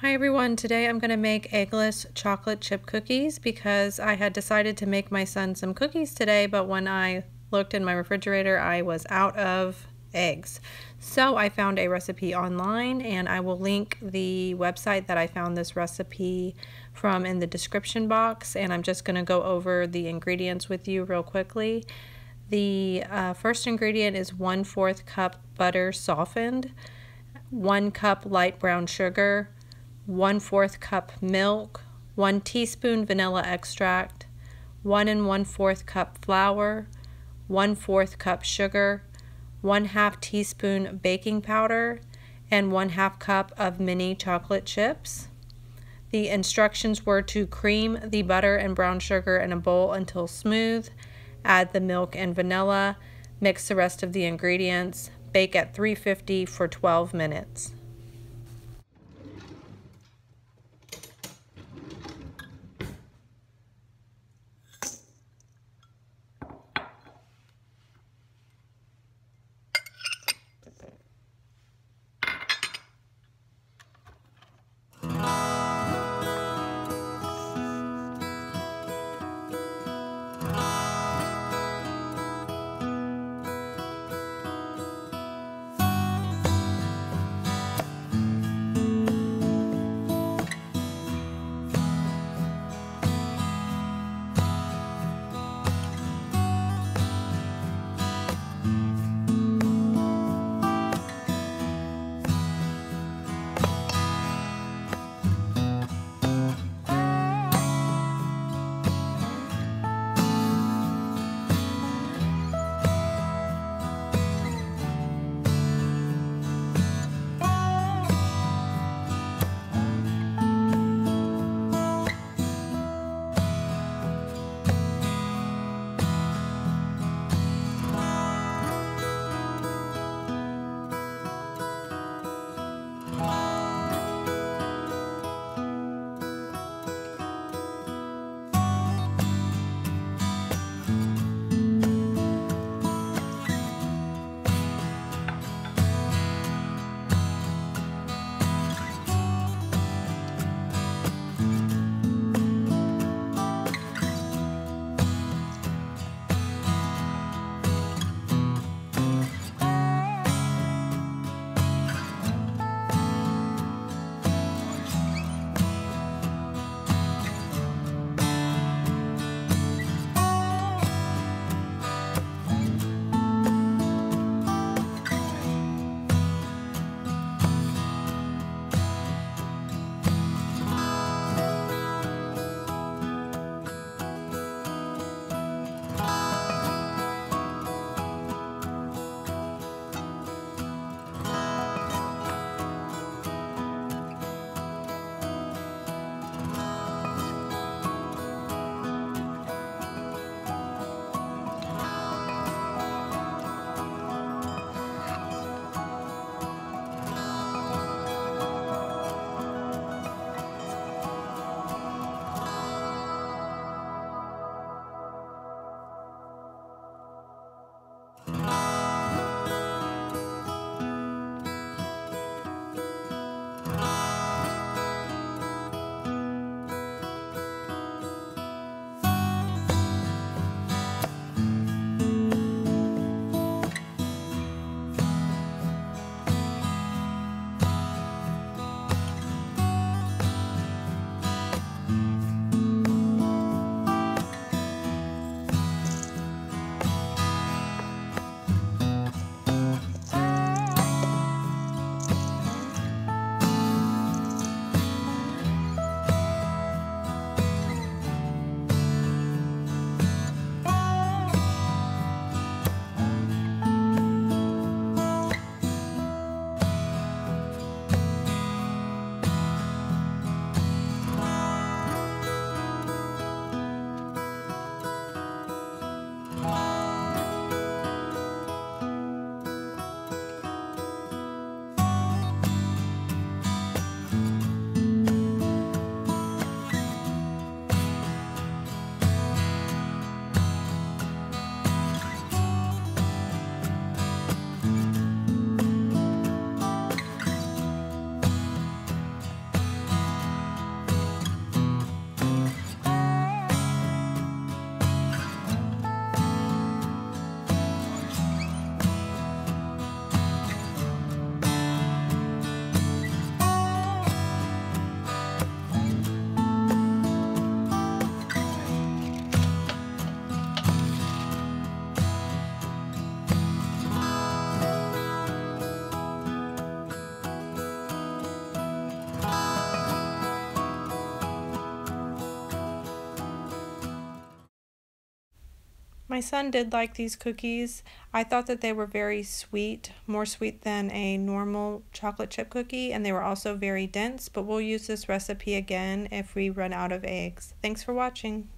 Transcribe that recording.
Hi everyone, today I'm going to make eggless chocolate chip cookies because I had decided to make my son some cookies today, but when I looked in my refrigerator I was out of eggs. So I found a recipe online and I will link the website that I found this recipe from in the description box, and I'm just going to go over the ingredients with you real quickly. The first ingredient is 1/4 cup butter softened, 1 cup light brown sugar, 1/4 cup milk, 1 teaspoon vanilla extract, 1 1/4 cup flour, 1/4 cup sugar, 1/2 teaspoon baking powder, and 1/2 cup of mini chocolate chips. The instructions were to cream the butter and brown sugar in a bowl until smooth, add the milk and vanilla, mix the rest of the ingredients, bake at 350 for 12 minutes. My son did like these cookies. I thought that they were very sweet, more sweet than a normal chocolate chip cookie, and they were also very dense, but we'll use this recipe again if we run out of eggs. Thanks for watching.